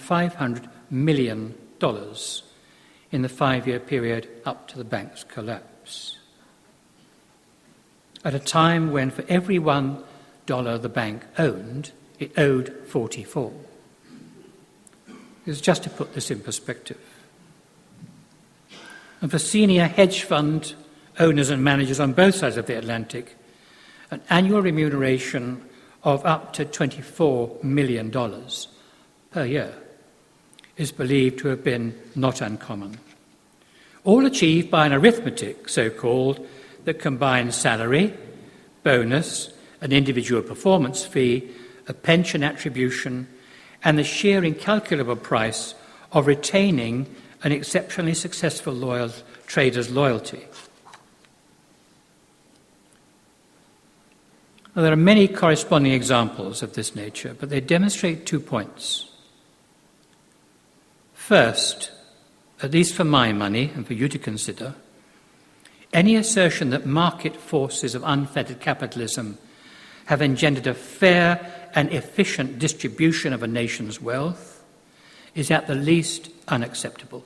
$500 million in the 5-year period up to the bank's collapse. At a time when for every $1 the bank owned, it owed 44. It's just to put this in perspective. And for senior hedge fund owners and managers on both sides of the Atlantic, an annual remuneration of up to $24 million per year is believed to have been not uncommon. All achieved by an arithmetic, so-called, that combines salary, bonus, an individual performance fee, a pension attribution, and the sheer incalculable price of retaining an exceptionally successful loyal trader's loyalty. Now, there are many corresponding examples of this nature, but they demonstrate 2 points. First, at least for my money and for you to consider, any assertion that market forces of unfettered capitalism have engendered a fair and efficient distribution of a nation's wealth is at the least unacceptable.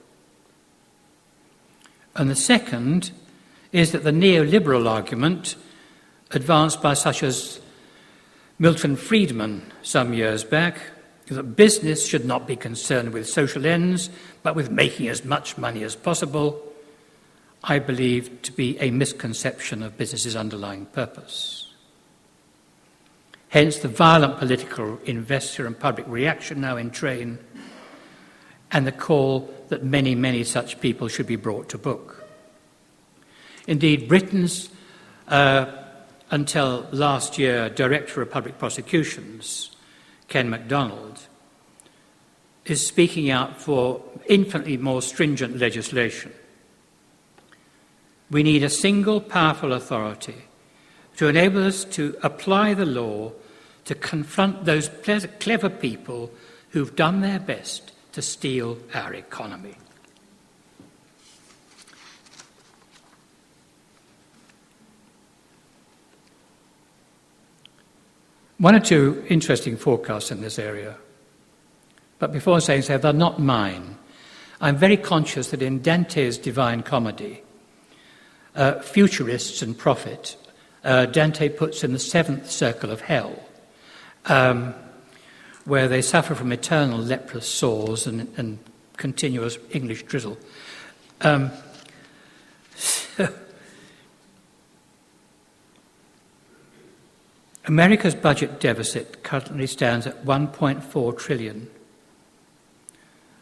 And the second is that the neoliberal argument advanced by such as Milton Friedman some years back, that business should not be concerned with social ends, but with making as much money as possible, I believe to be a misconception of business's underlying purpose. Hence the violent political investor and public reaction now in train, and the call that many, many such people should be brought to book. Indeed, Britain's until last year, Director of Public Prosecutions, Ken MacDonald, is speaking out for infinitely more stringent legislation. We need a single powerful authority to enable us to apply the law to confront those clever people who've done their best to steal our economy. One or two interesting forecasts in this area. But before saying so, they're not mine. I'm very conscious that in Dante's Divine Comedy, futurists and prophet, Dante puts in the 7th circle of hell, where they suffer from eternal leprous sores and continuous English drizzle. America's budget deficit currently stands at $1.4 trillion,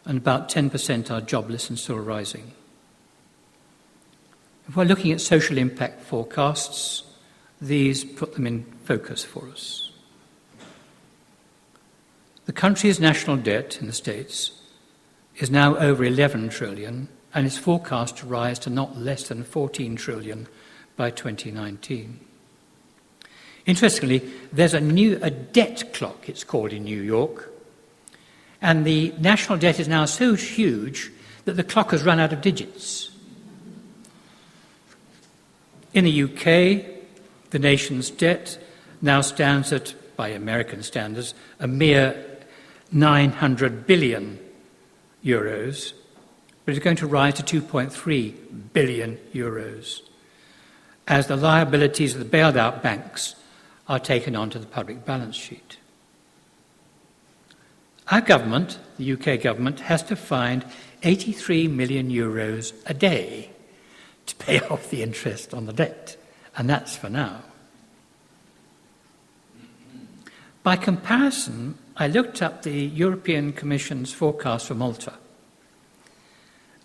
and about 10% are jobless and still rising. If we're looking at social impact forecasts, these put them in focus for us. The country's national debt in the States is now over 11 trillion and is forecast to rise to not less than 14 trillion by 2019. Interestingly, there's a debt clock, it's called, in New York, and the national debt is now so huge that the clock has run out of digits. In the UK, the nation's debt now stands at, by American standards, a mere 900 billion euros, but it's going to rise to 2.3 billion euros as the liabilities of the bailed out banks are taken onto the public balance sheet. Our government, the UK government, has to find 83 million euros a day to pay off the interest on the debt, and that's for now. By comparison, I looked up the European Commission's forecast for Malta,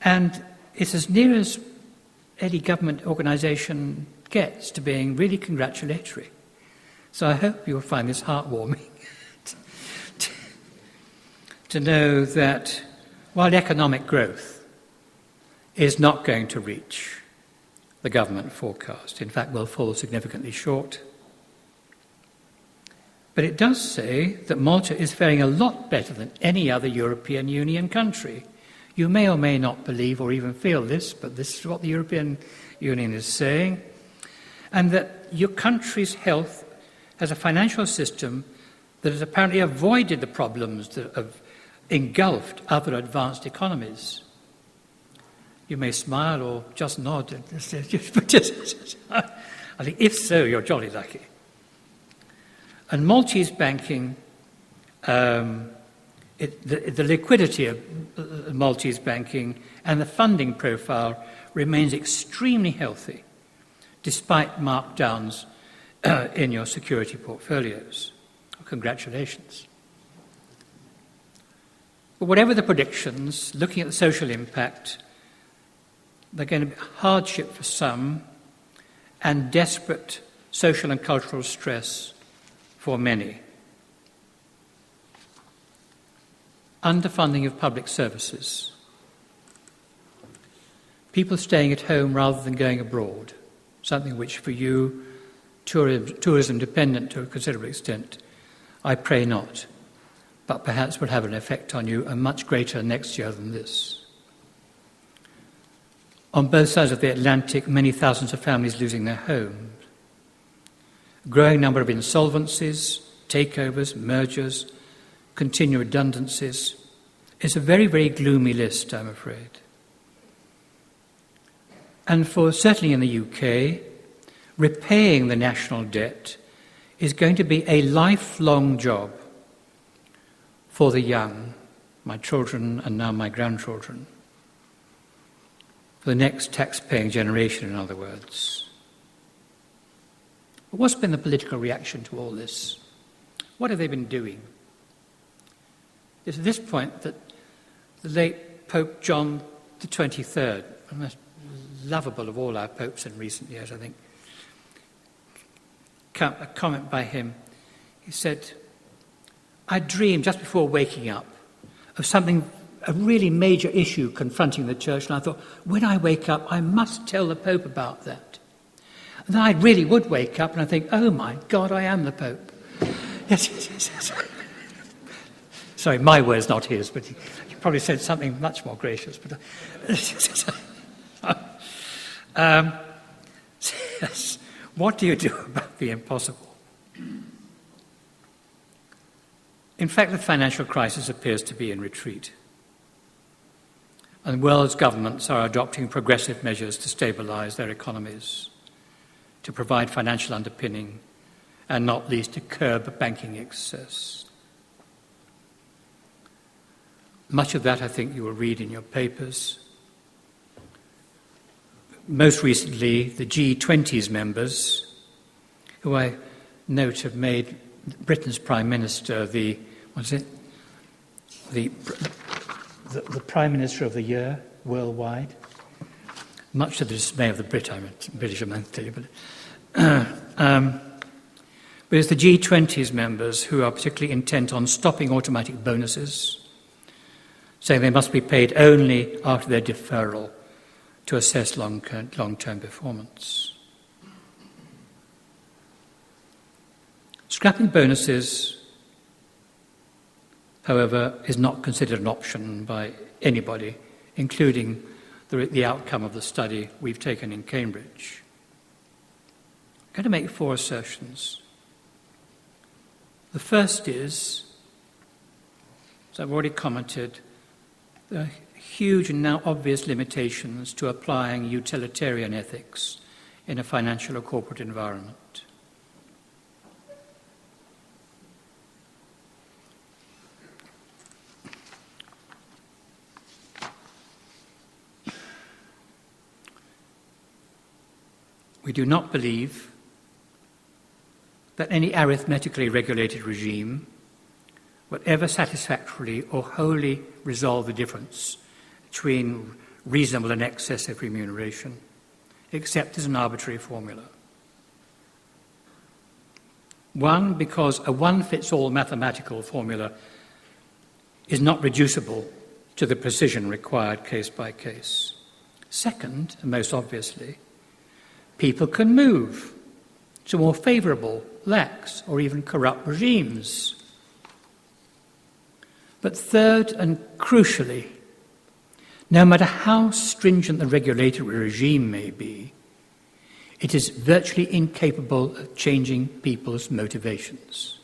and it's as near as any government organisation gets to being really congratulatory. So I hope you'll find this heartwarming to know that while economic growth is not going to reach the government forecast, in fact will fall significantly short, but it does say that Malta is faring a lot better than any other European Union country. You may or may not believe or even feel this, but this is what the European Union is saying, and that your country's health as a financial system that has apparently avoided the problems of engulfed other advanced economies. You may smile or just nod. I think if so, you're jolly lucky. And Maltese banking, the liquidity of Maltese banking and the funding profile remains extremely healthy, despite markdowns in your security portfolios. Congratulations. But whatever the predictions, looking at the social impact, they're going to be hardship for some and desperate social and cultural stress for many. Underfunding of public services. People staying at home rather than going abroad, something which for you, tourism dependent to a considerable extent, I pray not, but perhaps will have an effect on you, and much greater next year than this. On both sides of the Atlantic, many thousands of families losing their homes. A growing number of insolvencies, takeovers, mergers, continued redundancies. It's a very, very gloomy list, I'm afraid. And certainly in the UK, repaying the national debt is going to be a lifelong job for the young, my children and now my grandchildren, for the next tax-paying generation, in other words. But what's been the political reaction to all this? What have they been doing? It's at this point that the late Pope John the 23rd, the most lovable of all our popes in recent years, I think, a comment by him. He said, I dreamed just before waking up of something, a really major issue confronting the church, and I thought, when I wake up, I must tell the Pope about that. And then I really would wake up and I think, oh my God, I am the Pope. Yes. Sorry, my word's not his, but he probably said something much more gracious. But yes. What do you do about the impossible? In fact, the financial crisis appears to be in retreat. And the world's governments are adopting progressive measures to stabilise their economies, to provide financial underpinning, and not least to curb banking excess. Much of that, I think, you will read in your papers. Most recently, the G20's members, who I note have made Britain's Prime Minister the Prime Minister of the Year worldwide. Much to the dismay of the British, I meant to tell you. But it's the G20's members who are particularly intent on stopping automatic bonuses, saying they must be paid only after their deferral to assess long-term performance. Scrapping bonuses, however, is not considered an option by anybody, including the outcome of the study we've taken in Cambridge. I'm going to make 4 assertions. The first is, as I've already commented, the huge and now obvious limitations to applying utilitarian ethics in a financial or corporate environment. We do not believe that any arithmetically regulated regime will ever satisfactorily or wholly resolve the difference between reasonable and excessive remuneration, except as an arbitrary formula. One, because a one-fits-all mathematical formula is not reducible to the precision required case by case. Second, and most obviously, people can move to more favourable, lax, or even corrupt regimes. But third, and crucially, no matter how stringent the regulatory regime may be, it is virtually incapable of changing people's motivations.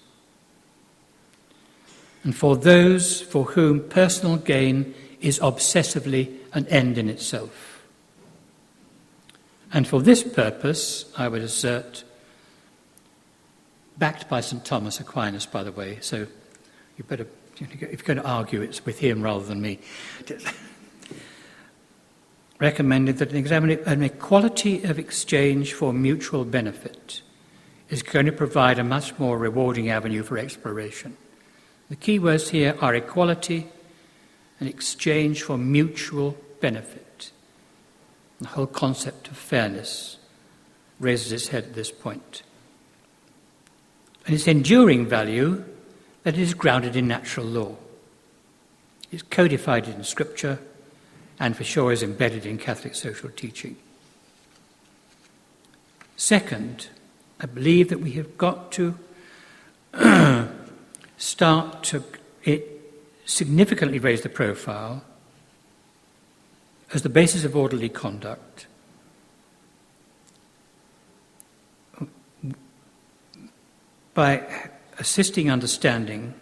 and for those for whom personal gain is obsessively an end in itself. And for this purpose, I would assert, backed by St. Thomas Aquinas, by the way, so you better, if you're going to argue, it's with him rather than me, recommended that an equality of exchange for mutual benefit is going to provide a much more rewarding avenue for exploration. The key words here are equality and exchange for mutual benefit. The whole concept of fairness raises its head at this point. And its enduring value, that it is grounded in natural law. It's codified in Scripture and for sure is embedded in Catholic social teaching. Second, I believe that we have got to start to significantly raise the profile as the basis of orderly conduct by assisting understanding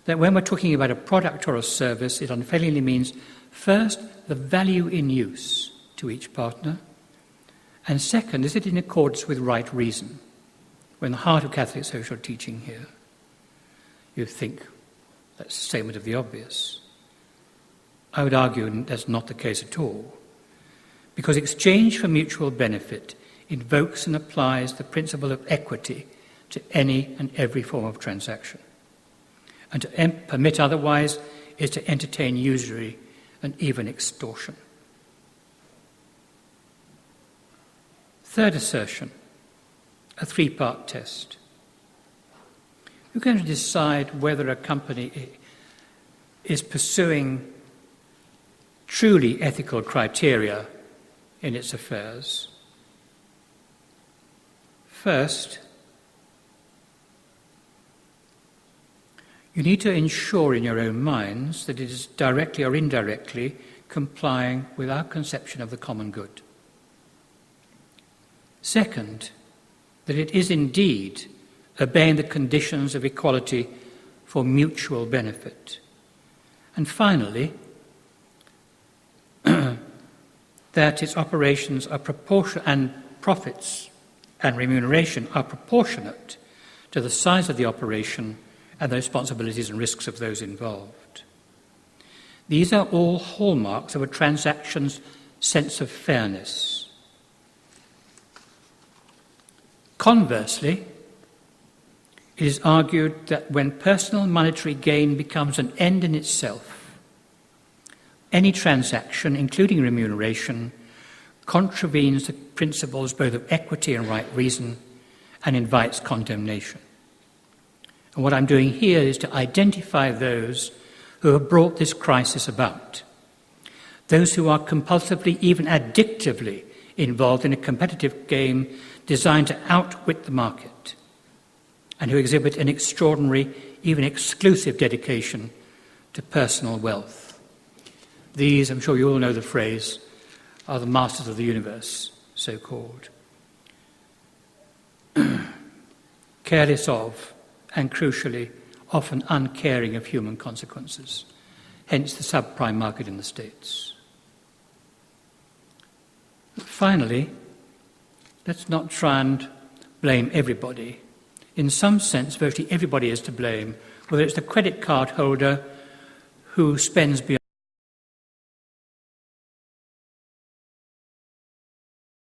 that when we're talking about a product or a service, it unfailingly means, first, the value in use to each partner, and second, is it in accordance with right reason? We're in the heart of Catholic social teaching here. You think that's a statement of the obvious. I would argue that's not the case at all, because exchange for mutual benefit invokes and applies the principle of equity to any and every form of transaction. And to permit otherwise is to entertain usury and even extortion. Third assertion, a three-part test. We're going to decide whether a company is pursuing truly ethical criteria in its affairs. First, you need to ensure in your own minds that it is directly or indirectly complying with our conception of the common good. Second, that it is indeed obeying the conditions of equality for mutual benefit. And finally, that its operations are proportionate and profits and remuneration are proportionate to the size of the operation and the responsibilities and risks of those involved. These are all hallmarks of a transaction's sense of fairness. Conversely, it is argued that when personal monetary gain becomes an end in itself, any transaction, including remuneration, contravenes the principles both of equity and right reason and invites condemnation. And what I'm doing here is to identify those who have brought this crisis about, those who are compulsively, even addictively, involved in a competitive game designed to outwit the market, and who exhibit an extraordinary, even exclusive dedication to personal wealth. These, I'm sure you all know the phrase, are the masters of the universe, so-called. Careless of, and crucially, often uncaring of human consequences, hence the subprime market in the States. Finally, let's not try and blame everybody. In some sense, virtually everybody is to blame, whether it's the credit card holder who spends beyond